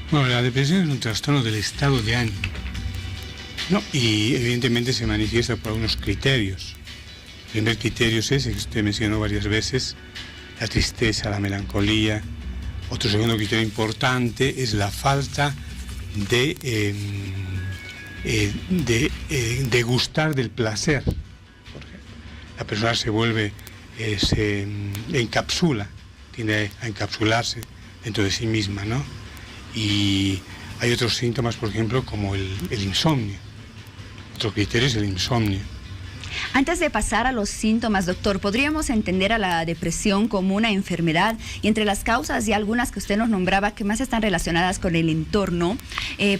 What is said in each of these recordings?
Bueno, la depresión es un trastorno del estado de ánimo, ¿no? Y evidentemente se manifiesta por algunos criterios. El primer criterio es ese que usted mencionó varias veces, la tristeza, la melancolía. Otro segundo criterio importante es la falta de gustar del placer. La persona se vuelve, se encapsula, tiende a encapsularse dentro de sí misma, ¿no? Y hay otros síntomas, por ejemplo, como el insomnio. Otro criterio es el insomnio. Antes de pasar a los síntomas, doctor, ¿podríamos entender a la depresión como una enfermedad? Y entre las causas y algunas que usted nos nombraba que más están relacionadas con el entorno,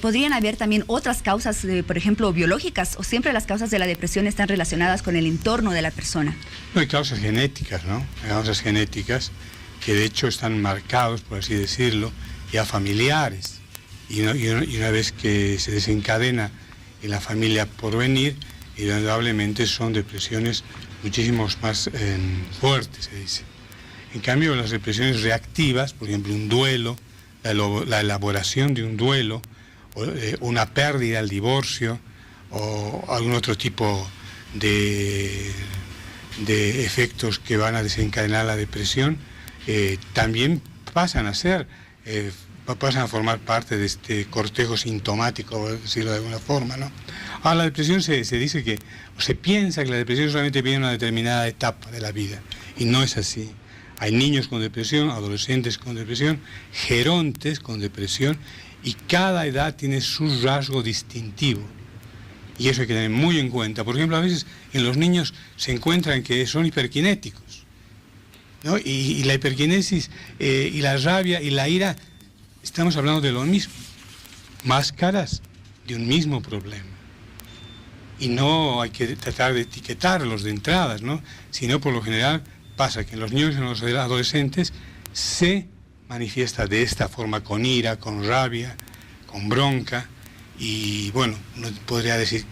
¿podrían haber también otras causas, por ejemplo, biológicas? ¿O siempre las causas de la depresión están relacionadas con el entorno de la persona? No, hay causas genéticas, ¿no? Hay causas genéticas que de hecho están marcados, por así decirlo, ya familiares. Y una vez que se desencadena en la familia por venir, indudablemente son depresiones muchísimo más fuertes, se dice. En cambio, las depresiones reactivas, por ejemplo, un duelo, la elaboración de un duelo, o, una pérdida, el divorcio, o algún otro tipo de efectos que van a desencadenar la depresión, también pasan a formar parte de este cortejo sintomático, por decirlo de alguna forma, ¿no? Ahora, la depresión se dice que, o se piensa que la depresión solamente viene en una determinada etapa de la vida, y no es así. Hay niños con depresión, adolescentes con depresión, gerontes con depresión, y cada edad tiene su rasgo distintivo. Y eso hay que tener muy en cuenta. Por ejemplo, a veces en los niños se encuentran que son hiperkinéticos, ¿no? Y la hiperquinesis y la rabia y la ira, estamos hablando de lo mismo, máscaras de un mismo problema. Y no hay que tratar de etiquetarlos de entradas, ¿no? Sino por lo general pasa que en los niños y en los adolescentes se manifiesta de esta forma, con ira, con rabia, con bronca, y bueno, uno podría decir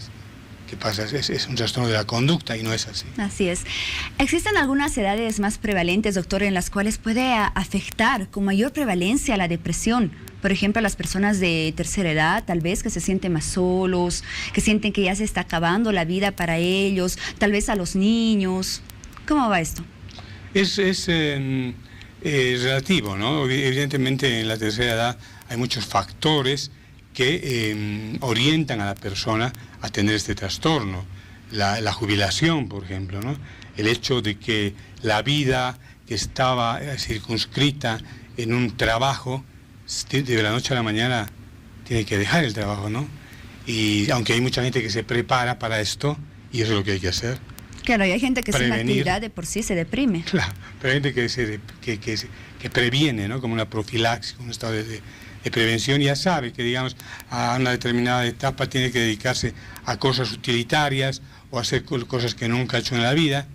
que pasa, es un trastorno de la conducta y no es así. Así es. ¿Existen algunas edades más prevalentes, doctor, en las cuales puede afectar con mayor prevalencia la depresión? Por ejemplo, a las personas de tercera edad, tal vez, que se sienten más solos, que sienten que ya se está acabando la vida para ellos, tal vez a los niños. ¿Cómo va esto? Es relativo, ¿no? Evidentemente en la tercera edad hay muchos factores que orientan a la persona a tener este trastorno. La jubilación, por ejemplo, ¿no? El hecho de que la vida que estaba circunscrita en un trabajo, de la noche a la mañana tiene que dejar el trabajo, ¿no? Y aunque hay mucha gente que se prepara para esto, y eso es lo que hay que hacer. Claro, y hay gente que sin actividad de por sí se deprime. Claro, pero hay gente que previene, ¿no? Como una profilaxis, un estado de prevención, ya sabe que, digamos, a una determinada etapa tiene que dedicarse a cosas utilitarias o hacer cosas que nunca ha hecho en la vida,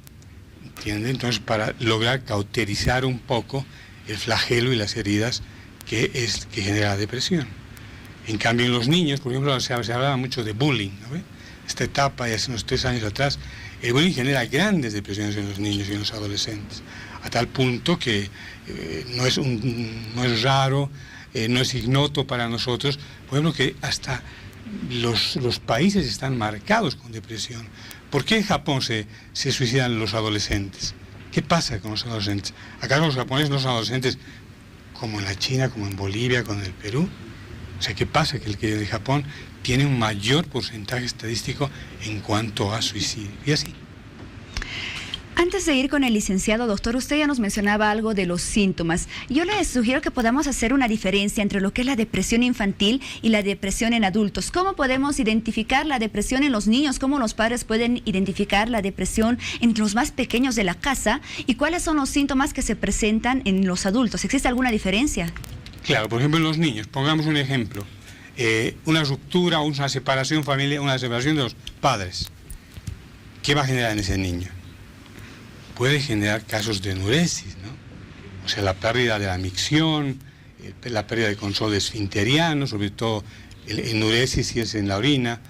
¿entiende? Entonces, para lograr cauterizar un poco el flagelo y las heridas que genera la depresión. En cambio, en los niños, por ejemplo, se hablaba mucho de bullying, ¿no? Esta etapa, ya hace unos 3 años atrás, el bullying genera grandes depresiones en los niños y en los adolescentes, a tal punto que no es raro, no es ignoto para nosotros, por ejemplo, que hasta los países están marcados con depresión. ¿Por qué en Japón se suicidan los adolescentes? ¿Qué pasa con los adolescentes? Acá los japoneses no son adolescentes como en la China, como en Bolivia, como en el Perú. O sea, ¿qué pasa? Que el que de Japón tiene un mayor porcentaje estadístico en cuanto a suicidio. Y así. Antes de ir con el licenciado, doctor, usted ya nos mencionaba algo de los síntomas. Yo le sugiero que podamos hacer una diferencia entre lo que es la depresión infantil y la depresión en adultos. ¿Cómo podemos identificar la depresión en los niños? ¿Cómo los padres pueden identificar la depresión en los más pequeños de la casa? ¿Y cuáles son los síntomas que se presentan en los adultos? ¿Existe alguna diferencia? Claro, por ejemplo, en los niños, pongamos un ejemplo. Una ruptura o una separación familiar, una separación de los padres. ¿Qué va a generar en ese niño? Puede generar casos de enuresis, ¿no? O sea, la pérdida de la micción, la pérdida del control esfinteriano, sobre todo el enuresis si es en la orina,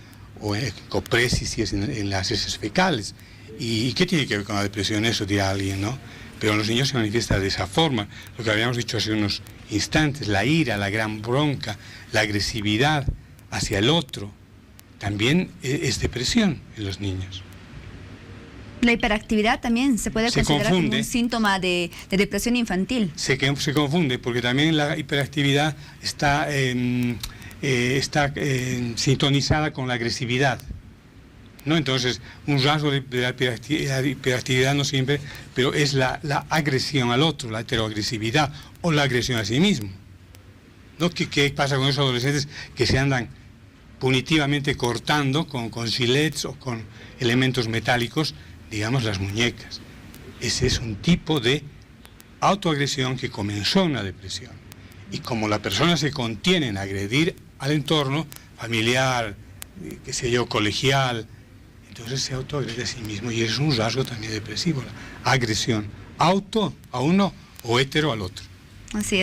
o copresis si es en las heces fecales. ¿Y qué tiene que ver con la depresión eso, dirá alguien, ¿no? pero en los niños se manifiesta de esa forma. Lo que habíamos dicho hace unos instantes, la ira, la gran bronca, la agresividad hacia el otro, también es depresión en los niños. La hiperactividad también se puede considerar como un síntoma de depresión infantil. Se confunde, porque también la hiperactividad está sintonizada con la agresividad, ¿no? Entonces, un rasgo de la hiperactividad no siempre, pero es la agresión al otro, la heteroagresividad o la agresión a sí mismo, ¿no? ¿Qué pasa con esos adolescentes que se andan punitivamente cortando con gilets o con elementos metálicos, digamos, las muñecas? Ese es un tipo de autoagresión que comenzó en la depresión. Y como la persona se contiene en agredir al entorno familiar, qué sé yo, colegial, entonces se autoagrede a sí mismo, y es un rasgo también depresivo, la agresión, auto a uno o hetero al otro. Así es.